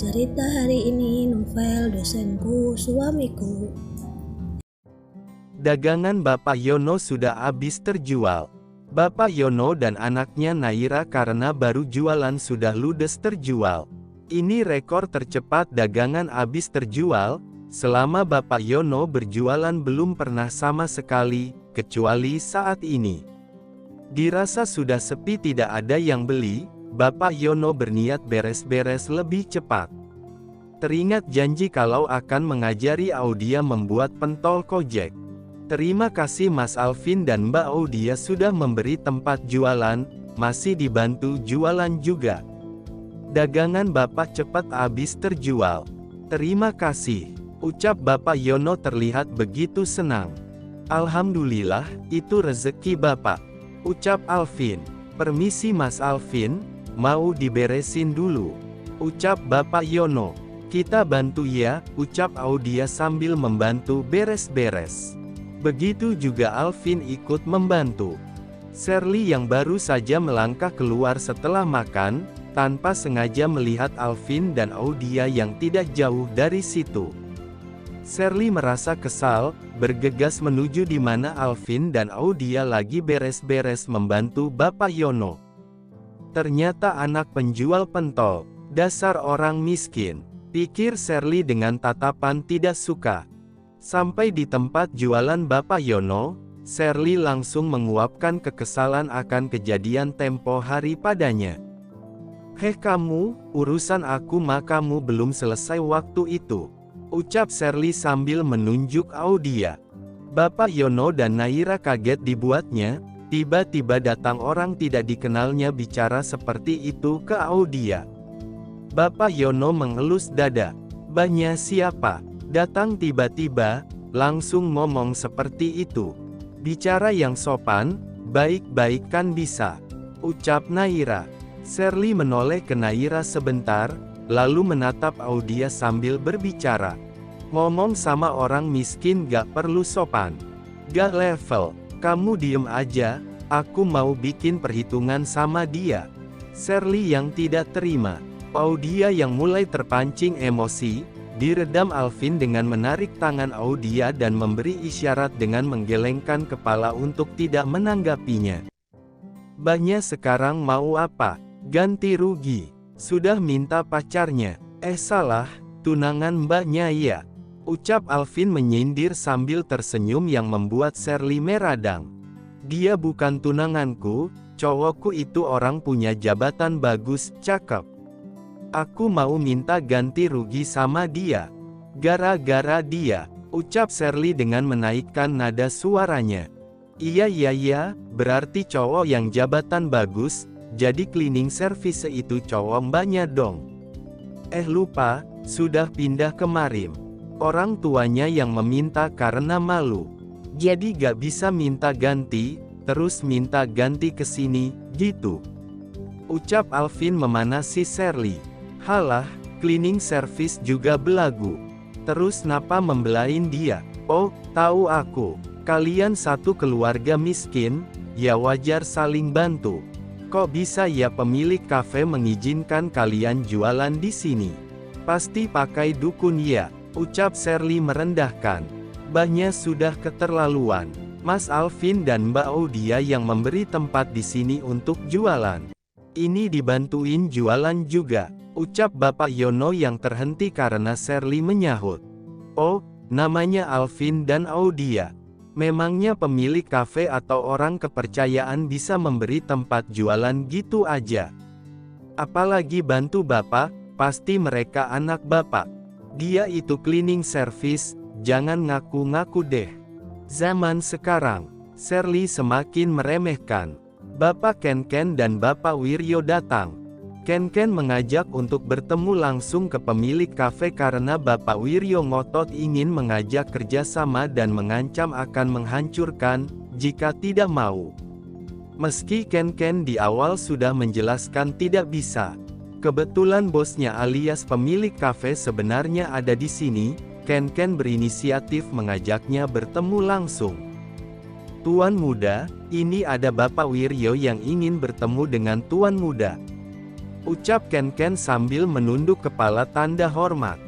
Cerita hari ini novel dosenku suamiku. Dagangan Bapak Yono sudah habis terjual. Bapak Yono dan anaknya Naira karena baru jualan sudah ludes terjual. Ini rekor tercepat dagangan habis terjual. Selama Bapak Yono berjualan belum pernah sama sekali, kecuali saat ini. Dirasa sudah sepi tidak ada yang beli, Bapak Yono berniat beres-beres lebih cepat. Teringat janji kalau akan mengajari Audia membuat pentol kojek. Terima kasih Mas Alvin dan Mbak Audia sudah memberi tempat jualan, masih dibantu jualan juga. Dagangan Bapak cepat habis terjual. Terima kasih, ucap Bapak Yono terlihat begitu senang. Alhamdulillah, itu rezeki Bapak, ucap Alvin. Permisi Mas Alvin, mau diberesin dulu, ucap Bapak Yono. Kita bantu ya, ucap Audia sambil membantu beres-beres. Begitu juga Alvin ikut membantu. Shirley yang baru saja melangkah keluar setelah makan, tanpa sengaja melihat Alvin dan Audia yang tidak jauh dari situ. Shirley merasa kesal, bergegas menuju di mana Alvin dan Audia lagi beres-beres membantu Bapak Yono. Ternyata anak penjual pentol, dasar orang miskin, pikir Shirley dengan tatapan tidak suka. Sampai di tempat jualan Bapak Yono, Shirley langsung menguapkan kekesalan akan kejadian tempo hari padanya. "Heh kamu, urusan aku mah kamu belum selesai waktu itu," ucap Shirley sambil menunjuk Audia. Bapak Yono dan Naira kaget dibuatnya. Tiba-tiba datang orang tidak dikenalnya bicara seperti itu ke Audia. Bapak Yono mengelus dada. "Banyak siapa? Datang tiba-tiba, langsung ngomong seperti itu. Bicara yang sopan, baik-baik kan bisa," ucap Naira. Shirley menoleh ke Naira sebentar, lalu menatap Audia sambil berbicara. "Ngomong sama orang miskin gak perlu sopan. Gak level. Kamu diem aja, aku mau bikin perhitungan sama dia." Shirley yang tidak terima. Audia yang mulai terpancing emosi, diredam Alvin dengan menarik tangan Audia dan memberi isyarat dengan menggelengkan kepala untuk tidak menanggapinya. "Banyak sekarang mau apa? Ganti rugi. Sudah minta pacarnya." Salah, tunangan mbaknya ya," ucap Alvin menyindir sambil tersenyum yang membuat Shirley meradang. "Dia bukan tunanganku, cowokku itu orang punya jabatan bagus, cakep. Aku mau minta ganti rugi sama dia. Gara-gara dia," ucap Shirley dengan menaikkan nada suaranya. Iya, berarti cowok yang jabatan bagus, jadi cleaning service itu cowok mbaknya dong." Lupa, sudah pindah kemarin. Orang tuanya yang meminta karena malu. Jadi gak bisa minta ganti, terus minta ganti ke sini, gitu, ucap Alvin memanasi Shirley. "Halah, cleaning service juga belagu. Terus napa membelain dia? Oh, tahu aku. Kalian satu keluarga miskin, ya wajar saling bantu. Kok bisa ya pemilik kafe mengizinkan kalian jualan di sini? Pasti pakai dukun ya," ucap Shirley merendahkan. "Banyak sudah keterlaluan. Mas Alvin dan Mbak Audia yang memberi tempat di sini untuk jualan. Ini dibantuin jualan juga," ucap Bapak Yono yang terhenti karena Shirley menyahut. "Oh, namanya Alvin dan Audia. Memangnya pemilik kafe atau orang kepercayaan bisa memberi tempat jualan gitu aja? Apalagi bantu Bapak, pasti mereka anak Bapak. Dia itu cleaning service, jangan ngaku-ngaku deh." Zaman sekarang, Shirley semakin meremehkan. Bapak Ken dan Bapak Wiryo datang. Ken mengajak untuk bertemu langsung ke pemilik kafe karena Bapak Wiryo ngotot ingin mengajak kerjasama dan mengancam akan menghancurkan, jika tidak mau. Meski Ken di awal sudah menjelaskan tidak bisa. Kebetulan bosnya alias pemilik kafe sebenarnya ada di sini, Ken berinisiatif mengajaknya bertemu langsung. "Tuan muda, ini ada Bapak Wiryo yang ingin bertemu dengan Tuan muda." Ucap Ken sambil menunduk kepala tanda hormat.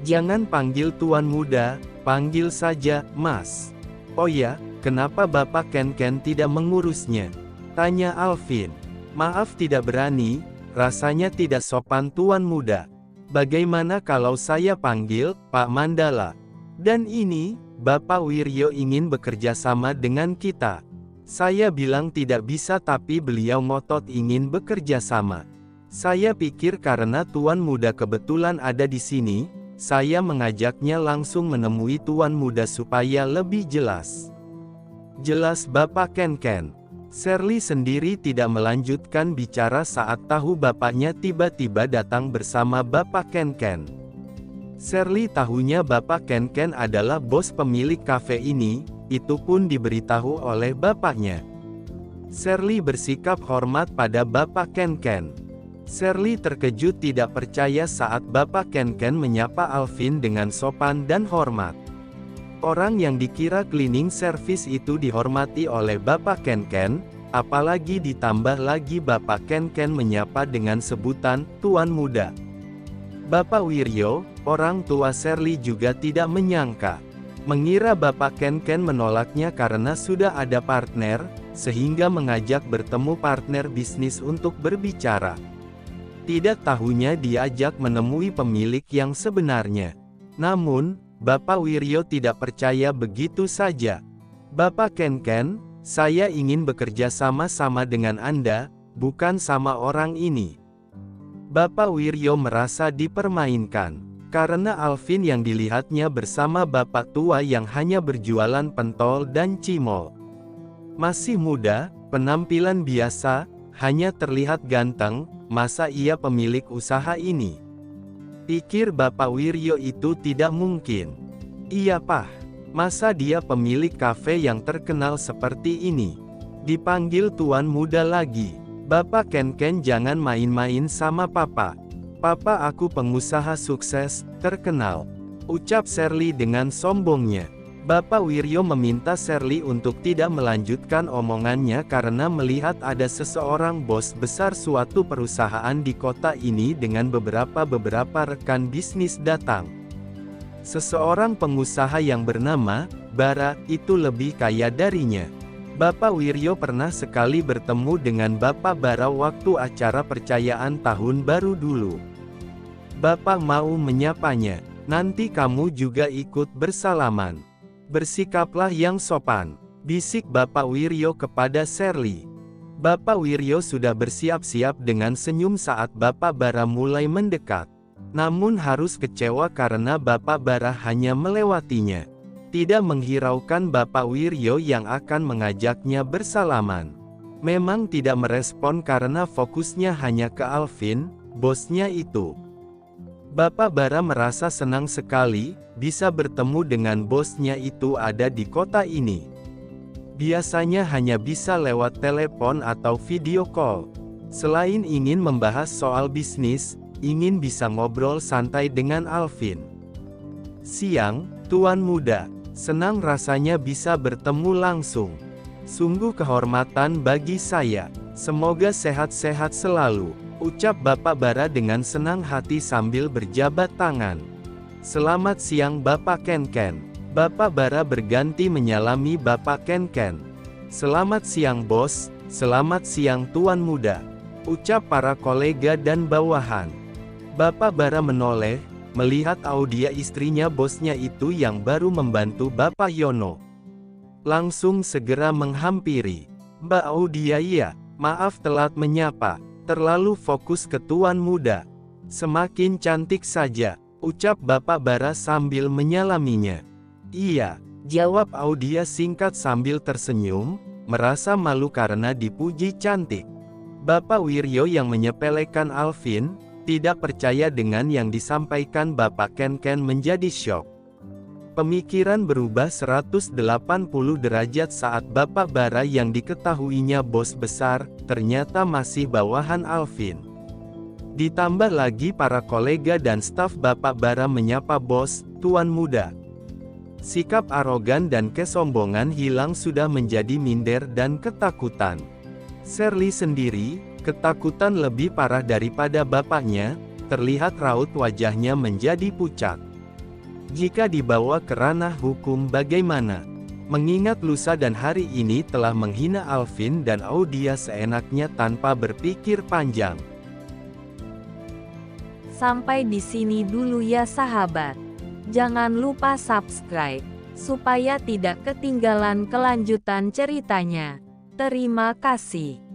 Jangan panggil Tuan Muda, panggil saja Mas. Oh ya, kenapa Bapak Ken tidak mengurusnya? Tanya Alvin. Maaf tidak berani, rasanya tidak sopan Tuan Muda. Bagaimana kalau saya panggil Pak Mandala? Dan ini, Bapak Wiryo ingin bekerja sama dengan kita. Saya bilang tidak bisa tapi beliau ngotot ingin bekerja sama. Saya pikir karena Tuan Muda kebetulan ada di sini, saya mengajaknya langsung menemui Tuan Muda supaya lebih jelas. Jelas Bapak Ken. Shirley sendiri tidak melanjutkan bicara saat tahu bapaknya tiba-tiba datang bersama Bapak Ken. Shirley tahunya Bapak Ken adalah bos pemilik kafe ini, itu pun diberitahu oleh bapaknya. Shirley bersikap hormat pada Bapak Ken. Shirley terkejut tidak percaya saat Bapak Ken menyapa Alvin dengan sopan dan hormat. Orang yang dikira cleaning service itu dihormati oleh Bapak Ken, apalagi ditambah lagi Bapak Ken menyapa dengan sebutan Tuan Muda. Bapak Wiryo, orang tua Shirley juga tidak menyangka. Mengira Bapak Ken menolaknya karena sudah ada partner, sehingga mengajak bertemu partner bisnis untuk berbicara. Tidak tahunya diajak menemui pemilik yang sebenarnya. Namun, Bapak Wiryo tidak percaya begitu saja. Bapak Ken, saya ingin bekerja sama-sama dengan Anda, bukan sama orang ini. Bapak Wiryo merasa dipermainkan. Karena Alvin yang dilihatnya bersama bapak tua yang hanya berjualan pentol dan cimol. Masih muda, penampilan biasa, hanya terlihat ganteng, masa ia pemilik usaha ini? Pikir Bapak Wiryo itu tidak mungkin. Iya Pak, masa dia pemilik kafe yang terkenal seperti ini? Dipanggil Tuan Muda lagi. Bapak Ken jangan main-main sama Papa. Papa aku pengusaha sukses, terkenal. Ucap Shirley dengan sombongnya. Bapak Wiryo meminta Shirley untuk tidak melanjutkan omongannya karena melihat ada seseorang bos besar suatu perusahaan di kota ini dengan beberapa rekan bisnis datang. Seseorang pengusaha yang bernama Bara, itu lebih kaya darinya. Bapak Wiryo pernah sekali bertemu dengan Bapak Bara waktu acara percayaan tahun baru dulu. Bapak mau menyapanya, nanti kamu juga ikut bersalaman. Bersikaplah yang sopan, bisik Bapak Wiryo kepada Shirley. Bapak Wiryo sudah bersiap-siap dengan senyum saat Bapak Bara mulai mendekat. Namun harus kecewa karena Bapak Bara hanya melewatinya. Tidak menghiraukan Bapak Wiryo yang akan mengajaknya bersalaman. Memang tidak merespon karena fokusnya hanya ke Alvin, bosnya itu. Bapak Bara merasa senang sekali, bisa bertemu dengan bosnya itu ada di kota ini. Biasanya hanya bisa lewat telepon atau video call. Selain ingin membahas soal bisnis, ingin bisa ngobrol santai dengan Alvin. Siang, Tuan Muda. Senang rasanya bisa bertemu langsung. Sungguh kehormatan bagi saya. Semoga sehat-sehat selalu, ucap Bapak Bara dengan senang hati sambil berjabat tangan. Selamat siang Bapak Ken. Bapak Bara berganti menyalami Bapak Ken. Selamat siang bos, selamat siang Tuan Muda, ucap para kolega dan bawahan. Bapak Bara menoleh, melihat Audia istrinya bosnya itu yang baru membantu Bapak Yono. Langsung segera menghampiri. Mbak Audia iya, maaf telat menyapa, terlalu fokus ke Tuan Muda. Semakin cantik saja, ucap Bapak Bara sambil menyalaminya. Iya, jawab Audia singkat sambil tersenyum, merasa malu karena dipuji cantik. Bapak Wiryo yang menyepelekan Alvin, tidak percaya dengan yang disampaikan Bapak Ken menjadi syok. Pemikiran berubah 180 derajat saat Bapak Bara yang diketahuinya bos besar, ternyata masih bawahan Alvin. Ditambah lagi para kolega dan staf Bapak Bara menyapa bos, Tuan Muda. Sikap arogan dan kesombongan hilang sudah menjadi minder dan ketakutan. Shirley sendiri, Ketakutan lebih parah daripada bapaknya, terlihat raut wajahnya menjadi pucat. Jika dibawa ke ranah hukum bagaimana? Mengingat lusa dan hari ini telah menghina Alvin dan Audia seenaknya tanpa berpikir panjang. Sampai di sini dulu ya sahabat. Jangan lupa subscribe, supaya tidak ketinggalan kelanjutan ceritanya. Terima kasih.